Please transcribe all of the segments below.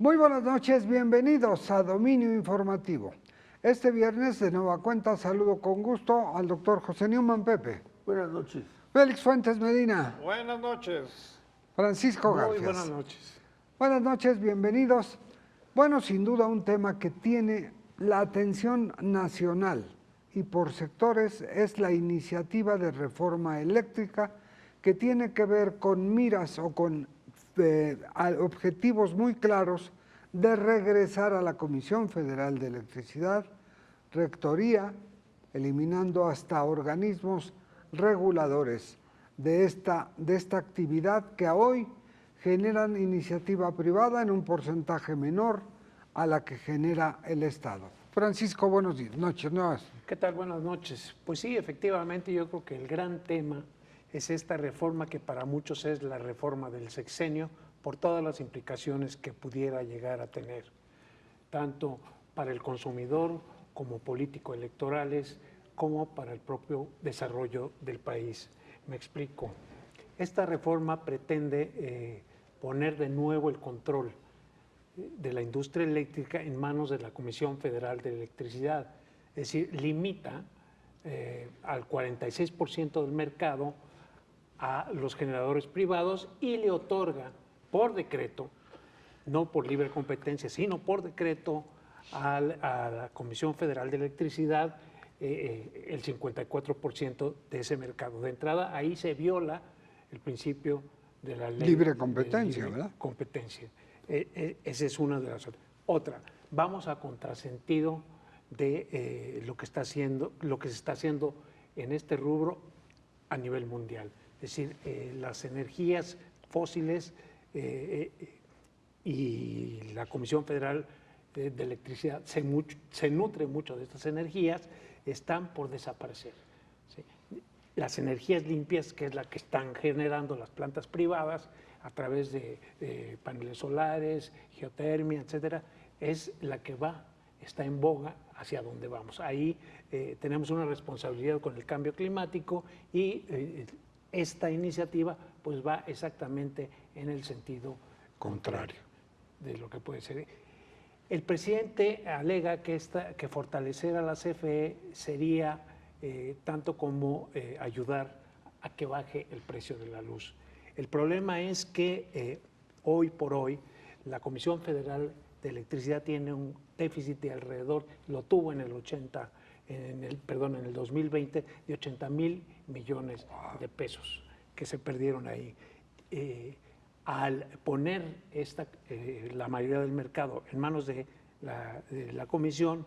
Muy buenas noches, bienvenidos a Dominio Informativo. Este viernes, de nueva cuenta, saludo con gusto al doctor José Newman Pepe. Buenas noches. Félix Fuentes Medina. Buenas noches. Francisco Garfias. Muy buenas noches. Buenas noches, bienvenidos. Bueno, sin duda un tema que tiene la atención nacional y por sectores es la iniciativa de reforma eléctrica que tiene que ver con miras o con objetivos muy claros de regresar a la Comisión Federal de Electricidad, rectoría, eliminando hasta organismos reguladores de esta actividad que hoy generan iniciativa privada en un porcentaje menor a la que genera el Estado. Francisco, buenos días, noches nuevas. ¿Qué tal? Buenas noches. Pues sí, efectivamente, yo creo que el gran tema es esta reforma que para muchos es la reforma del sexenio por todas las implicaciones que pudiera llegar a tener, tanto para el consumidor como político electorales, como para el propio desarrollo del país. Me explico. Esta reforma pretende poner de nuevo el control de la industria eléctrica en manos de la Comisión Federal de Electricidad, es decir, limita al 46% del mercado a los generadores privados y le otorga por decreto, no por libre competencia, sino por decreto a la Comisión Federal de Electricidad el 54% de ese mercado. De entrada, ahí se viola el principio de la ley. Libre competencia, ¿verdad? Competencia. Esa es una de las otras. Otra, vamos a contrasentido de lo que se está haciendo en este rubro a nivel mundial. Es decir, las energías fósiles y la Comisión Federal de Electricidad se nutre mucho de estas energías, están por desaparecer. ¿Sí? Las energías limpias, que es la que están generando las plantas privadas a través de paneles solares, geotermia, etcétera, es la que está en boga hacia donde vamos. Ahí tenemos una responsabilidad con el cambio climático y esta iniciativa pues va exactamente en el sentido contrario de lo que puede ser. El presidente alega que fortalecer a la CFE sería tanto como ayudar a que baje el precio de la luz. El problema es que hoy por hoy la Comisión Federal de Electricidad tiene un déficit de alrededor, lo tuvo en el 2020, de 80,000 millones de pesos que se perdieron ahí. Al poner la mayoría del mercado en manos de la Comisión,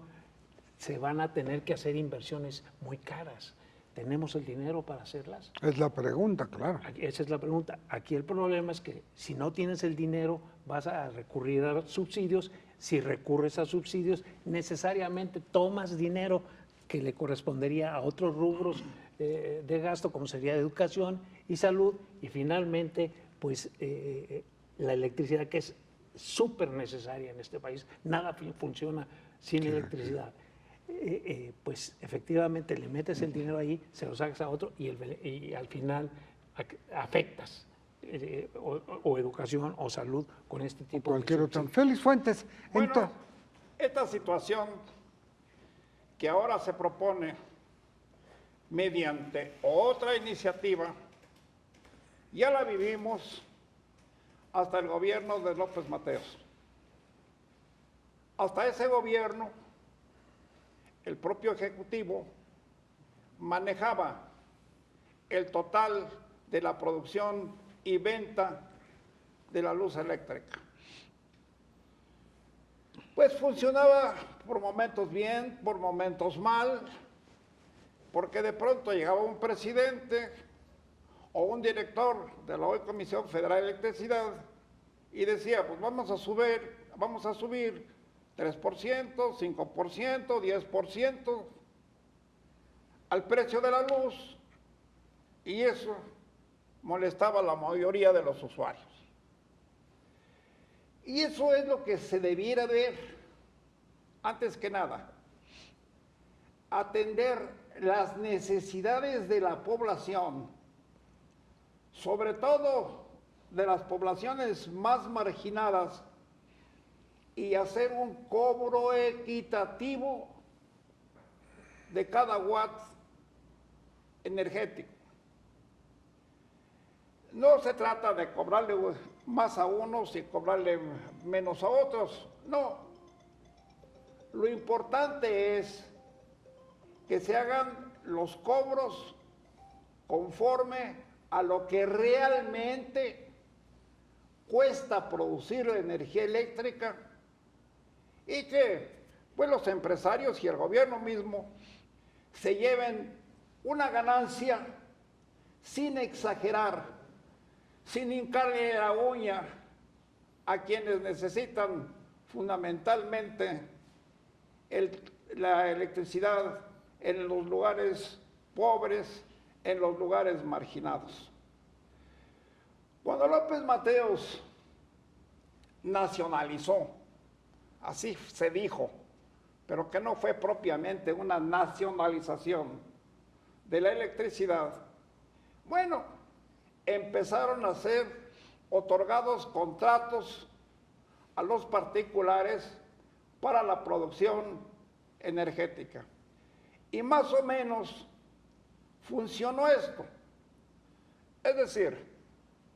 se van a tener que hacer inversiones muy caras. ¿Tenemos el dinero para hacerlas? Es la pregunta, claro. Esa es la pregunta. Aquí el problema es que si no tienes el dinero, vas a recurrir a subsidios. Si recurres a subsidios, necesariamente tomas dinero que le correspondería a otros rubros de gasto, como sería educación y salud, y finalmente, pues, la electricidad, que es súper necesaria en este país. Nada funciona sin electricidad. Pues efectivamente le metes el dinero ahí, se lo sacas a otro y al final afectas o educación o salud con este tipo cualquier de otro. Félix Fuentes. Bueno, esta situación que ahora se propone mediante otra iniciativa, ya la vivimos hasta el gobierno de López Mateos. Hasta ese gobierno, el propio Ejecutivo manejaba el total de la producción y venta de la luz eléctrica. Pues funcionaba por momentos bien, por momentos mal, porque de pronto llegaba un presidente o un director de la hoy Comisión Federal de Electricidad y decía, pues vamos a subir 3%, 5%, 10% al precio de la luz, y eso molestaba a la mayoría de los usuarios. Y eso es lo que se debiera ver, antes que nada, atender las necesidades de la población, sobre todo de las poblaciones más marginadas y hacer un cobro equitativo de cada watt energético. No se trata de cobrarle más a unos y cobrarle menos a otros, no. Lo importante es que se hagan los cobros conforme a lo que realmente cuesta producir la energía eléctrica y que pues los empresarios y el gobierno mismo se lleven una ganancia sin exagerar, sin hincarle la uña a quienes necesitan fundamentalmente la electricidad en los lugares pobres, en los lugares marginados. Cuando López Mateos nacionalizó, así se dijo, pero que no fue propiamente una nacionalización de la electricidad, bueno, empezaron a ser otorgados contratos a los particulares para la producción energética. Y más o menos funcionó esto. Es decir,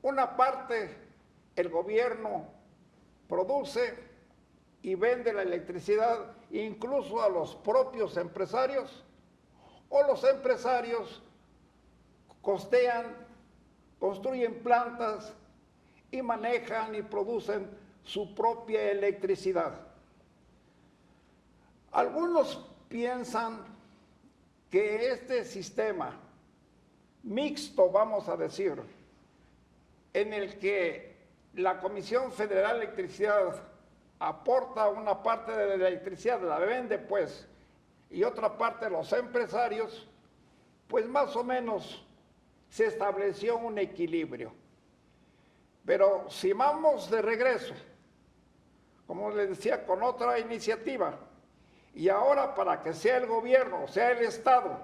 una parte el gobierno produce y vende la electricidad incluso a los propios empresarios, o los empresarios costean, construyen plantas y manejan y producen su propia electricidad. Algunos piensan que este sistema mixto, vamos a decir, en el que la Comisión Federal de Electricidad aporta una parte de la electricidad, la vende pues, y otra parte los empresarios, pues más o menos se estableció un equilibrio. Pero si vamos de regreso, como les decía, con otra iniciativa, y ahora para que sea el gobierno, sea el Estado,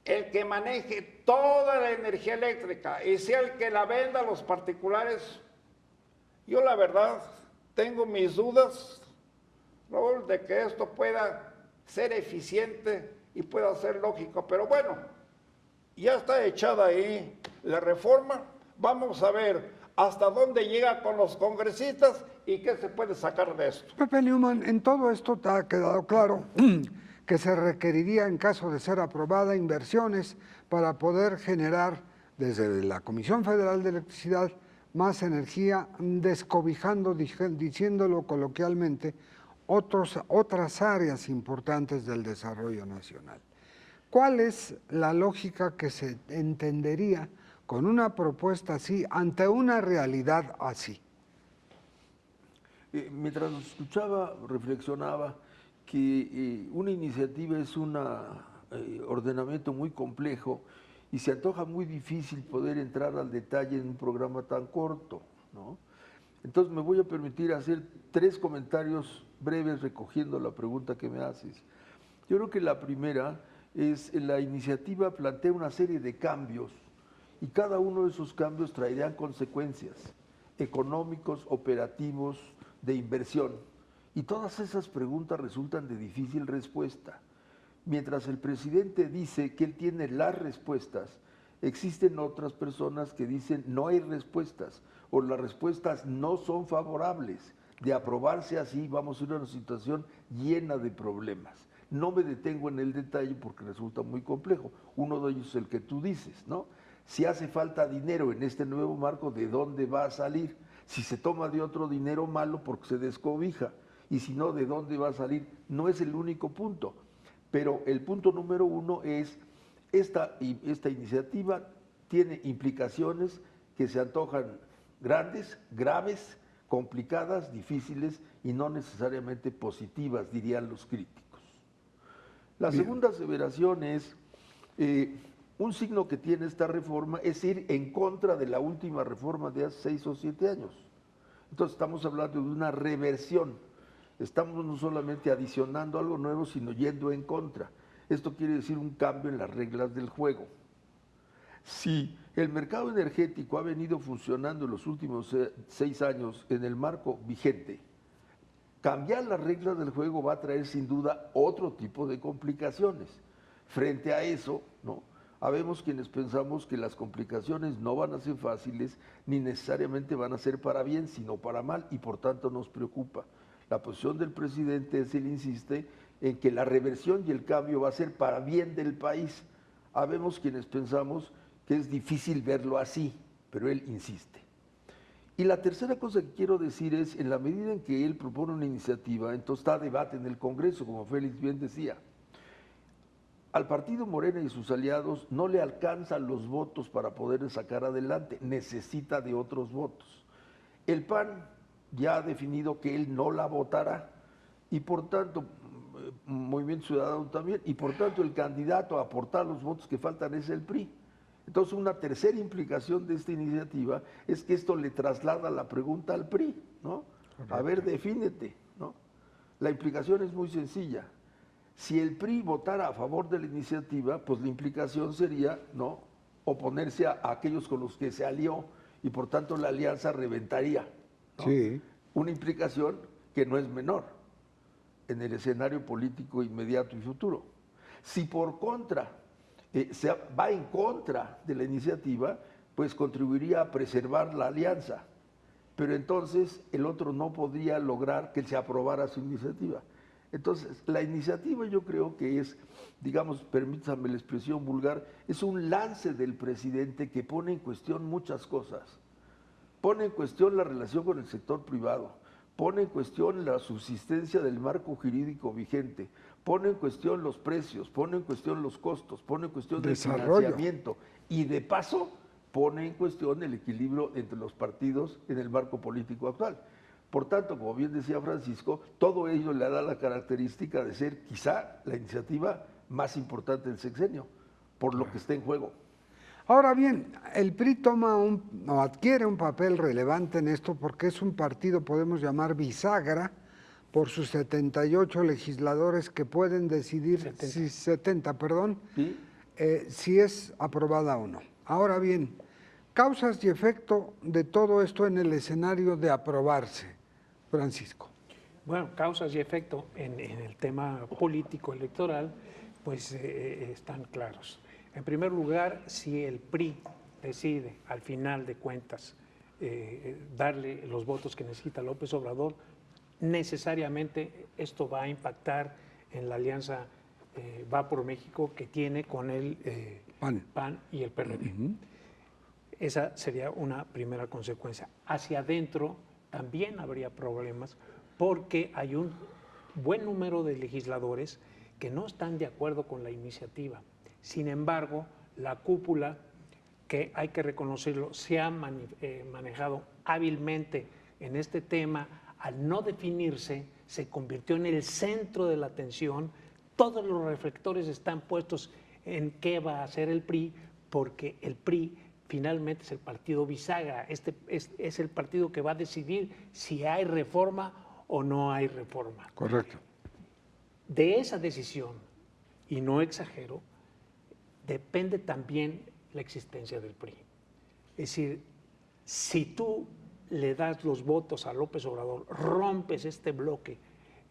el que maneje toda la energía eléctrica y sea el que la venda a los particulares, yo la verdad tengo mis dudas, Raúl, de que esto pueda ser eficiente y pueda ser lógico. Pero bueno, ya está echada ahí la reforma, vamos a ver hasta dónde llega con los congresistas y qué se puede sacar de esto. Pepe Newman, en todo esto te ha quedado claro que se requeriría, en caso de ser aprobada, inversiones para poder generar desde la Comisión Federal de Electricidad más energía, descobijando, diciéndolo coloquialmente, otras áreas importantes del desarrollo nacional. ¿Cuál es la lógica que se entendería con una propuesta así ante una realidad así? Mientras los escuchaba, reflexionaba que una iniciativa es un ordenamiento muy complejo y se antoja muy difícil poder entrar al detalle en un programa tan corto, ¿no? Entonces me voy a permitir hacer 3 comentarios breves recogiendo la pregunta que me haces. Yo creo que la primera es, la iniciativa plantea una serie de cambios y cada uno de esos cambios traerían consecuencias económicos, operativos, de inversión. Y todas esas preguntas resultan de difícil respuesta. Mientras el presidente dice que él tiene las respuestas, existen otras personas que dicen no hay respuestas o las respuestas no son favorables. De aprobarse así vamos a ir a una situación llena de problemas. No me detengo en el detalle porque resulta muy complejo. Uno de ellos es el que tú dices, ¿no? Si hace falta dinero en este nuevo marco, ¿de dónde va a salir? Si se toma de otro dinero malo porque se descobija, y si no, ¿de dónde va a salir? No es el único punto, pero el punto número 1 es, esta iniciativa tiene implicaciones que se antojan grandes, graves, complicadas, difíciles y no necesariamente positivas, dirían los críticos. La segunda aseveración es, un signo que tiene esta reforma es ir en contra de la última reforma de hace 6 o 7 años. Entonces estamos hablando de una reversión. Estamos no solamente adicionando algo nuevo, sino yendo en contra. Esto quiere decir un cambio en las reglas del juego. Si el mercado energético ha venido funcionando en los últimos 6 años en el marco vigente, cambiar las reglas del juego va a traer sin duda otro tipo de complicaciones. Frente a eso, ¿no? Habemos quienes pensamos que las complicaciones no van a ser fáciles ni necesariamente van a ser para bien, sino para mal, y por tanto nos preocupa. La posición del presidente es, él insiste, en que la reversión y el cambio va a ser para bien del país. Habemos quienes pensamos que es difícil verlo así, pero él insiste. Y la tercera cosa que quiero decir es, en la medida en que él propone una iniciativa, entonces está a debate en el Congreso, como Félix bien decía. Al partido Morena y sus aliados no le alcanzan los votos para poder sacar adelante, necesita de otros votos. El PAN ya ha definido que él no la votará y por tanto, Movimiento Ciudadano también, y por tanto el candidato a aportar los votos que faltan es el PRI. Entonces una tercera implicación de esta iniciativa es que esto le traslada la pregunta al PRI, ¿no? A ver, defínete, ¿no? La implicación es muy sencilla. Si el PRI votara a favor de la iniciativa, pues la implicación sería, ¿no?, oponerse a aquellos con los que se alió y por tanto la alianza reventaría, ¿no? Sí. Una implicación que no es menor en el escenario político inmediato y futuro. Si por contra se va en contra de la iniciativa, pues contribuiría a preservar la alianza, pero entonces el otro no podría lograr que se aprobara su iniciativa. Entonces, la iniciativa yo creo que es, digamos, permítame la expresión vulgar, es un lance del presidente que pone en cuestión muchas cosas. Pone en cuestión la relación con el sector privado, pone en cuestión la subsistencia del marco jurídico vigente, pone en cuestión los precios, pone en cuestión los costos, pone en cuestión el financiamiento y de paso pone en cuestión el equilibrio entre los partidos en el marco político actual. Por tanto, como bien decía Francisco, todo ello le da la característica de ser quizá la iniciativa más importante del sexenio, por lo que está en juego. Ahora bien, el PRI toma o adquiere un papel relevante en esto porque es un partido, podemos llamar bisagra, por sus 78 legisladores que pueden decidir, 70, ¿sí? Si es aprobada o no. Ahora bien, causas y efecto de todo esto en el escenario de aprobarse. Francisco. Bueno, causas y efecto en el tema político electoral, pues están claros. En primer lugar, si el PRI decide, al final de cuentas, darle los votos que necesita López Obrador, necesariamente esto va a impactar en la alianza Va por México que tiene con el PAN y el PRD. Esa sería una primera consecuencia. Hacia adentro también habría problemas porque hay un buen número de legisladores que no están de acuerdo con la iniciativa. Sin embargo, la cúpula, que hay que reconocerlo, se ha manejado hábilmente en este tema. Al no definirse, se convirtió en el centro de la atención. Todos los reflectores están puestos en qué va a hacer el PRI, porque el PRI finalmente es el partido bisagra, es el partido que va a decidir si hay reforma o no hay reforma. Correcto. De esa decisión, y no exagero, depende también la existencia del PRI. Es decir, si tú le das los votos a López Obrador, rompes este bloque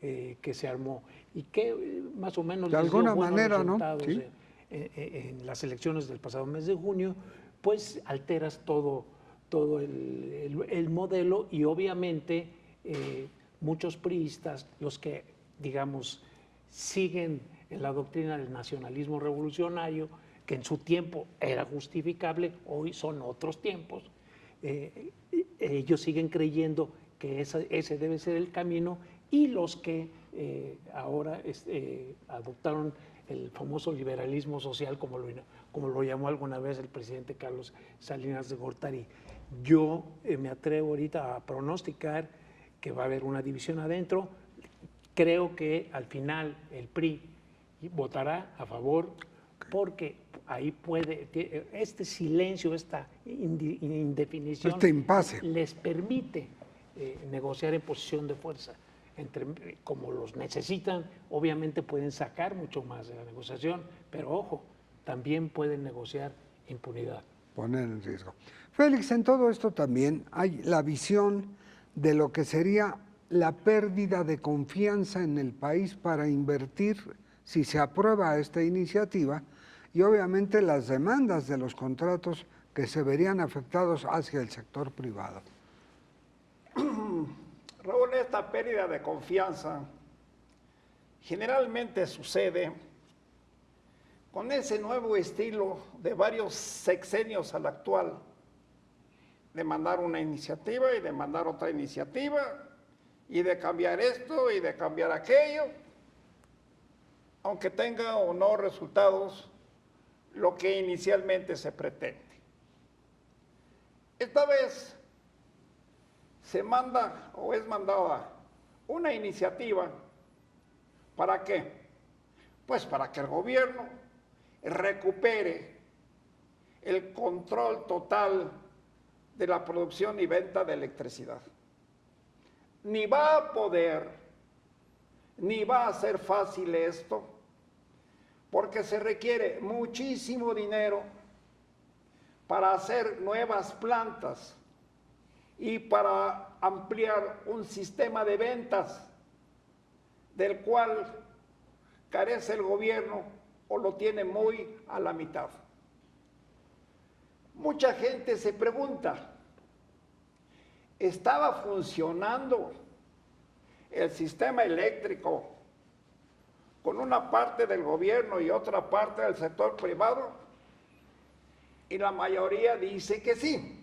que se armó y que más o menos de alguna manera, ¿no? ¿Sí? En las elecciones del pasado mes de junio, pues alteras todo el modelo y obviamente muchos priistas, los que, digamos, siguen en la doctrina del nacionalismo revolucionario, que en su tiempo era justificable, hoy son otros tiempos, ellos siguen creyendo que ese debe ser el camino, y los que ahora adoptaron el famoso liberalismo social, como lo llamó alguna vez el presidente Carlos Salinas de Gortari. Yo me atrevo ahorita a pronosticar que va a haber una división adentro. Creo que al final el PRI votará a favor porque ahí puede, este silencio, esta indefinición, este impasse, les permite negociar en posición de fuerza. Como los necesitan, obviamente pueden sacar mucho más de la negociación, pero ojo, también pueden negociar impunidad. Poner en riesgo. Félix, en todo esto también hay la visión de lo que sería la pérdida de confianza en el país para invertir si se aprueba esta iniciativa y obviamente las demandas de los contratos que se verían afectados hacia el sector privado. Raúl, esta pérdida de confianza generalmente sucede con ese nuevo estilo de varios sexenios al actual, de mandar una iniciativa y de mandar otra iniciativa, y de cambiar esto y de cambiar aquello, aunque tenga o no resultados lo que inicialmente se pretende. Esta vez se manda o es mandada una iniciativa, ¿para qué? Pues para que el gobierno recupere el control total de la producción y venta de electricidad. Ni va a poder, ni va a ser fácil esto, porque se requiere muchísimo dinero para hacer nuevas plantas y para ampliar un sistema de ventas del cual carece el gobierno o lo tiene muy a la mitad. Mucha gente se pregunta, ¿estaba funcionando el sistema eléctrico con una parte del gobierno y otra parte del sector privado? Y la mayoría dice que sí.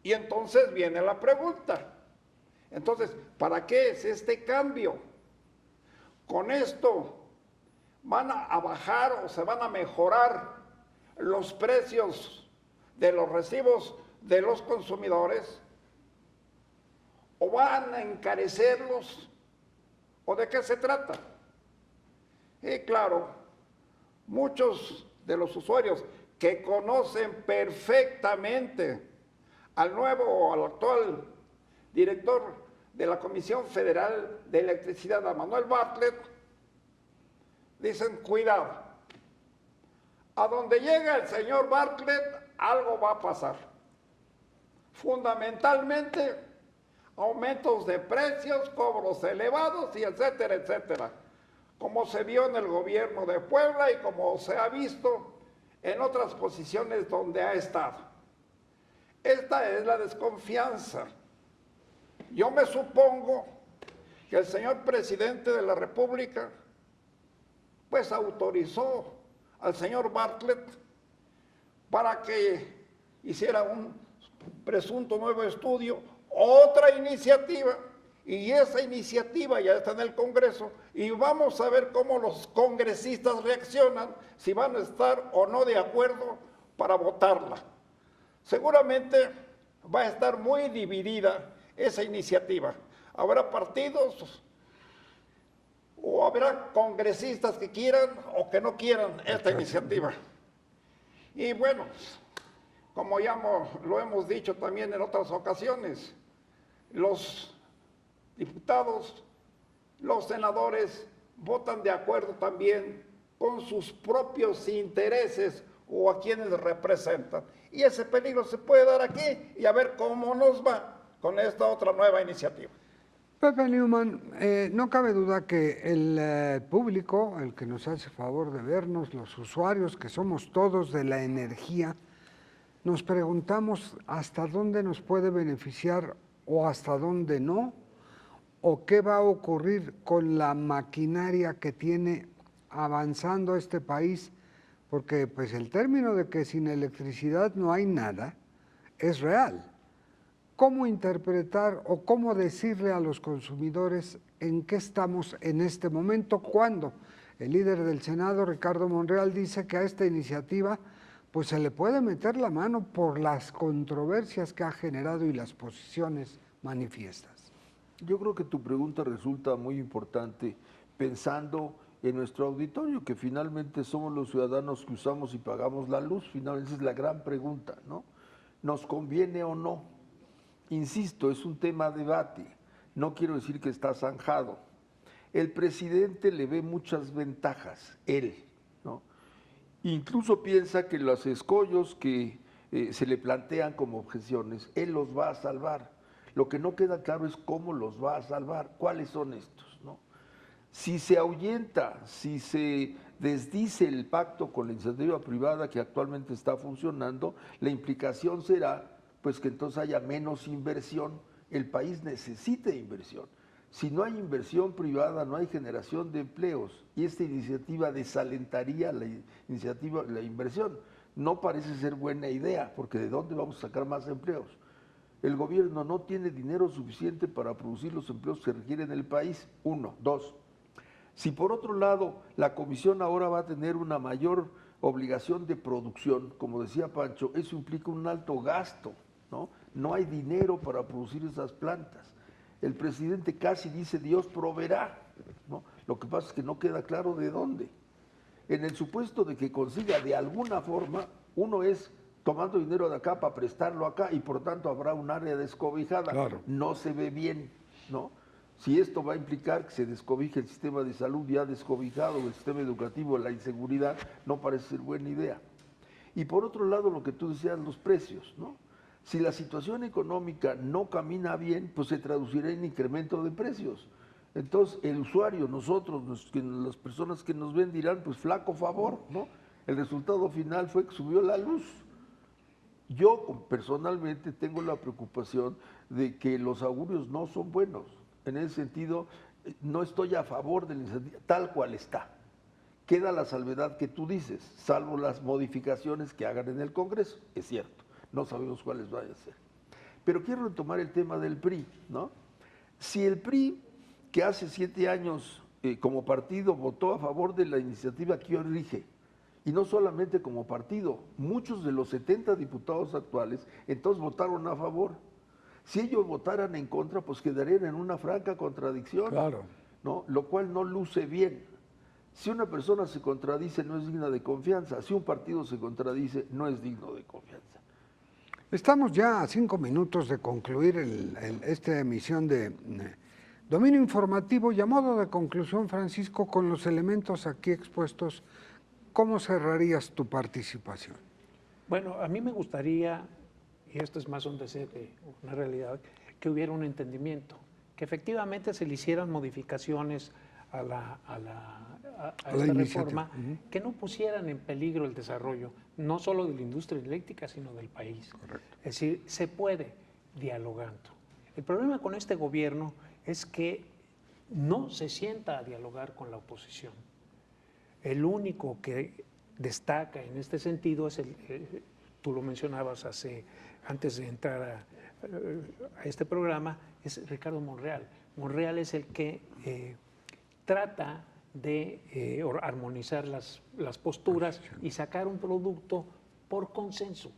Y entonces viene la pregunta. Entonces, ¿para qué es este cambio? ¿Con esto van a bajar o se van a mejorar los precios de los recibos de los consumidores? ¿O van a encarecerlos? ¿O de qué se trata? Y claro, muchos de los usuarios que conocen perfectamente al nuevo o al actual director de la Comisión Federal de Electricidad, a Manuel Bartlett, dicen, cuidado, a donde llega el señor Bartlett, algo va a pasar. Fundamentalmente, aumentos de precios, cobros elevados y etcétera, etcétera, como se vio en el gobierno de Puebla y como se ha visto en otras posiciones donde ha estado. Esta es la desconfianza. Yo me supongo que el señor presidente de la República pues autorizó al señor Bartlett para que hiciera un presunto nuevo estudio, otra iniciativa, y esa iniciativa ya está en el Congreso y vamos a ver cómo los congresistas reaccionan, si van a estar o no de acuerdo para votarla. Seguramente va a estar muy dividida esa iniciativa. Habrá partidos o habrá congresistas que quieran o que no quieran esta iniciativa. Y bueno, como ya lo hemos dicho también en otras ocasiones, los diputados, los senadores votan de acuerdo también con sus propios intereses o a quienes representan. Y ese peligro se puede dar aquí y a ver cómo nos va con esta otra nueva iniciativa. Pepe Newman, no cabe duda que el público, el que nos hace favor de vernos, los usuarios que somos todos de la energía, nos preguntamos hasta dónde nos puede beneficiar o hasta dónde no, o qué va a ocurrir con la maquinaria que tiene avanzando este país, porque pues el término de que sin electricidad no hay nada es real. ¿Cómo interpretar o cómo decirle a los consumidores en qué estamos en este momento cuando el líder del Senado, Ricardo Monreal, dice que a esta iniciativa pues se le puede meter la mano por las controversias que ha generado y las posiciones manifiestas? Yo creo que tu pregunta resulta muy importante pensando en nuestro auditorio, que finalmente somos los ciudadanos que usamos y pagamos la luz. Finalmente esa es la gran pregunta, ¿no? ¿Nos conviene o no? Insisto, es un tema de debate. No quiero decir que está zanjado. El presidente le ve muchas ventajas, él, ¿no? Incluso piensa que los escollos que se le plantean como objeciones, él los va a salvar. Lo que no queda claro es cómo los va a salvar, cuáles son estos, ¿no? Si se ahuyenta, si se desdice el pacto con la iniciativa privada que actualmente está funcionando, la implicación será pues que entonces haya menos inversión. El país necesita inversión. Si no hay inversión privada, no hay generación de empleos, y esta iniciativa desalentaría la inversión. No parece ser buena idea, porque ¿de dónde vamos a sacar más empleos? El gobierno no tiene dinero suficiente para producir los empleos que requiere en el país, uno. Dos, si por otro lado la comisión ahora va a tener una mayor obligación de producción, como decía Pancho, eso implica un alto gasto, ¿no? No hay dinero para producir esas plantas. El presidente casi dice Dios proveerá, ¿no? Lo que pasa es que no queda claro de dónde. En el supuesto de que consiga de alguna forma, uno es tomando dinero de acá para prestarlo acá y por tanto habrá un área descobijada. Claro. No se ve bien, ¿no? Si esto va a implicar que se descobije el sistema de salud ya descobijado, el sistema educativo, la inseguridad, no parece ser buena idea. Y por otro lado, lo que tú decías, los precios, ¿no? Si la situación económica no camina bien, pues se traducirá en incremento de precios. Entonces, el usuario, nosotros, las personas que nos ven dirán, pues flaco favor, ¿no? El resultado final fue que subió la luz. Yo personalmente tengo la preocupación de que los augurios no son buenos. En ese sentido, no estoy a favor de la iniciativa tal cual está. Queda la salvedad que tú dices, salvo las modificaciones que hagan en el Congreso, es cierto, no sabemos cuáles vayan a ser. Pero quiero retomar el tema del PRI, ¿no? Si el PRI, que hace 7 años como partido votó a favor de la iniciativa que hoy rige, y no solamente como partido, muchos de los 70 diputados actuales entonces votaron a favor. Si ellos votaran en contra, pues quedarían en una franca contradicción, Claro. ¿no? Lo cual no luce bien. Si una persona se contradice, no es digna de confianza. Si un partido se contradice, no es digno de confianza. Estamos ya a 5 minutos de concluir esta emisión de Dominio Informativo y a modo de conclusión, Francisco, con los elementos aquí expuestos, ¿cómo cerrarías tu participación? Bueno, a mí me gustaría, y esto es más un deseo que una realidad, que hubiera un entendimiento, que efectivamente se le hicieran modificaciones a esta reforma, que no pusieran en peligro el desarrollo, no solo de la industria eléctrica, sino del país. Correcto. Es decir, se puede dialogando. El problema con este gobierno es que no se sienta a dialogar con la oposición. El único que destaca en este sentido es tú lo mencionabas antes de entrar a este programa, es Ricardo Monreal. Monreal es el que trata de armonizar las posturas y sacar un producto por consenso,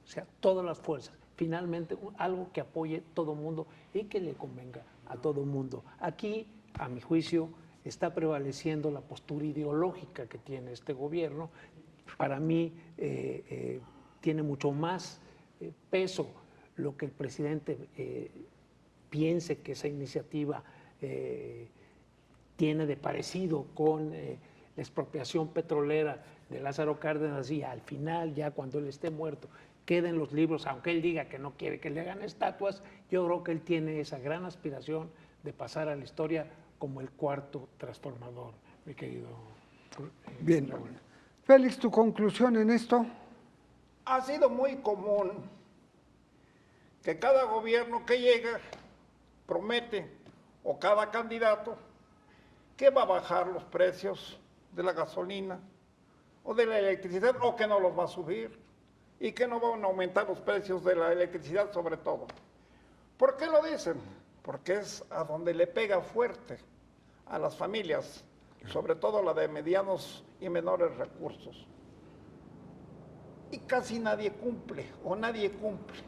o sea, todas las fuerzas. Finalmente, algo que apoye todo mundo y que le convenga a todo mundo. Aquí, a mi juicio, está prevaleciendo la postura ideológica que tiene este gobierno. Para mí, tiene mucho más peso lo que el presidente piense que esa iniciativa tiene de parecido con la expropiación petrolera de Lázaro Cárdenas, y al final, ya cuando él esté muerto, queden los libros, aunque él diga que no quiere que le hagan estatuas. Yo creo que él tiene esa gran aspiración de pasar a la historia como el cuarto transformador, mi querido. Bien. Félix, ¿tu conclusión en esto? Ha sido muy común que cada gobierno que llega promete, o cada candidato, que va a bajar los precios de la gasolina o de la electricidad, o que no los va a subir, y que no van a aumentar los precios de la electricidad sobre todo. ¿Por qué lo dicen? Porque es a donde le pega fuerte a las familias, sobre todo la de medianos y menores recursos. Y casi nadie cumple, o nadie cumple.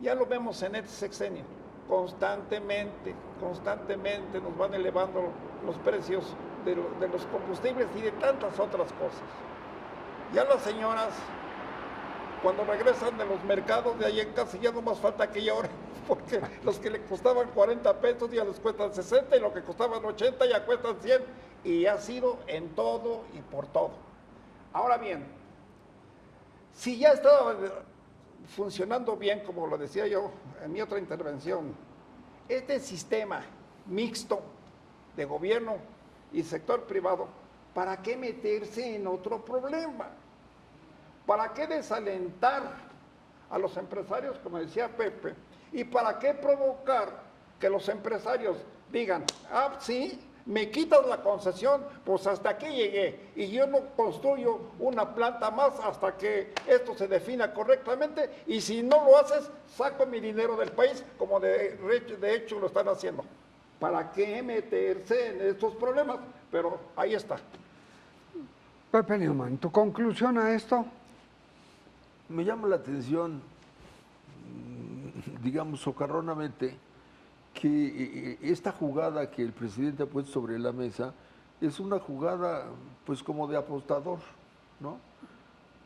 Ya lo vemos en este sexenio, constantemente nos van elevando los precios de los combustibles y de tantas otras cosas. Ya las señoras, cuando regresan de los mercados de ahí en casa, ya no más falta que lloren, porque los que le costaban 40 pesos ya les cuestan 60, y lo que costaban 80 ya cuestan 100, y ha sido en todo y por todo. Ahora bien, si ya estaba funcionando bien, como lo decía yo en mi otra intervención. Este sistema mixto de gobierno y sector privado, ¿para qué meterse en otro problema? ¿Para qué desalentar a los empresarios, como decía Pepe? ¿Y para qué provocar que los empresarios digan, ah, sí, me quitas la concesión, pues hasta aquí llegué y yo no construyo una planta más hasta que esto se defina correctamente y si no lo haces, saco mi dinero del país como de hecho lo están haciendo? ¿Para qué meterse en estos problemas? Pero ahí está. Pepe Neumann, ¿tu conclusión a esto? Me llama la atención, digamos, socarronamente, que esta jugada que el presidente ha puesto sobre la mesa es una jugada, pues, como de apostador, ¿no?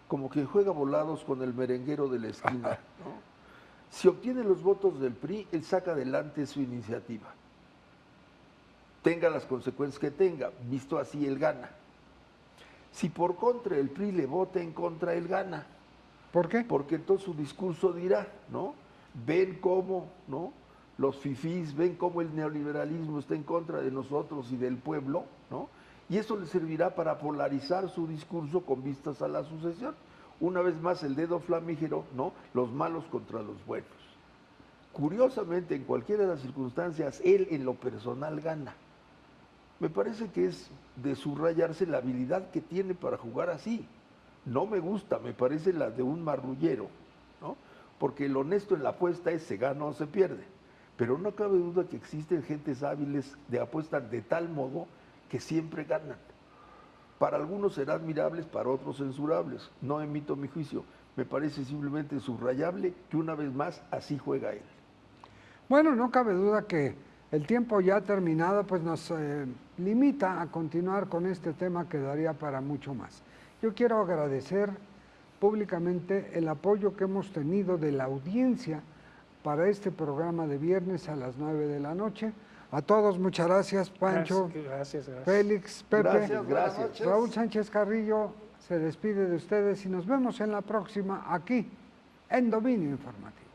Como que juega volados con el merenguero de la esquina, ¿no? Si obtiene los votos del PRI, él saca adelante su iniciativa. Tenga las consecuencias que tenga, visto así, él gana. Si por contra el PRI le vota en contra, él gana. ¿Por qué? Porque entonces su discurso dirá, ¿no? Ven cómo, ¿no? Los fifís, ven cómo el neoliberalismo está en contra de nosotros y del pueblo, ¿no? Y eso le servirá para polarizar su discurso con vistas a la sucesión. Una vez más el dedo flamígero, ¿no? Los malos contra los buenos. Curiosamente, en cualquiera de las circunstancias, él en lo personal gana. Me parece que es de subrayarse la habilidad que tiene para jugar así. No me gusta, me parece la de un marrullero, ¿no? Porque el honesto en la apuesta es se gana o se pierde. Pero no cabe duda que existen gentes hábiles de apuestar de tal modo que siempre ganan. Para algunos serán admirables, para otros censurables. No emito mi juicio. Me parece simplemente subrayable que una vez más así juega él. Bueno, no cabe duda que el tiempo ya terminado pues nos limita a continuar con este tema que daría para mucho más. Yo quiero agradecer públicamente el apoyo que hemos tenido de la audiencia para este programa de viernes a las 9 de la noche. A todos, muchas gracias, Pancho, Gracias. Félix, Pepe, Gracias. Raúl Sánchez Carrillo se despide de ustedes y nos vemos en la próxima aquí en Dominio Informativo.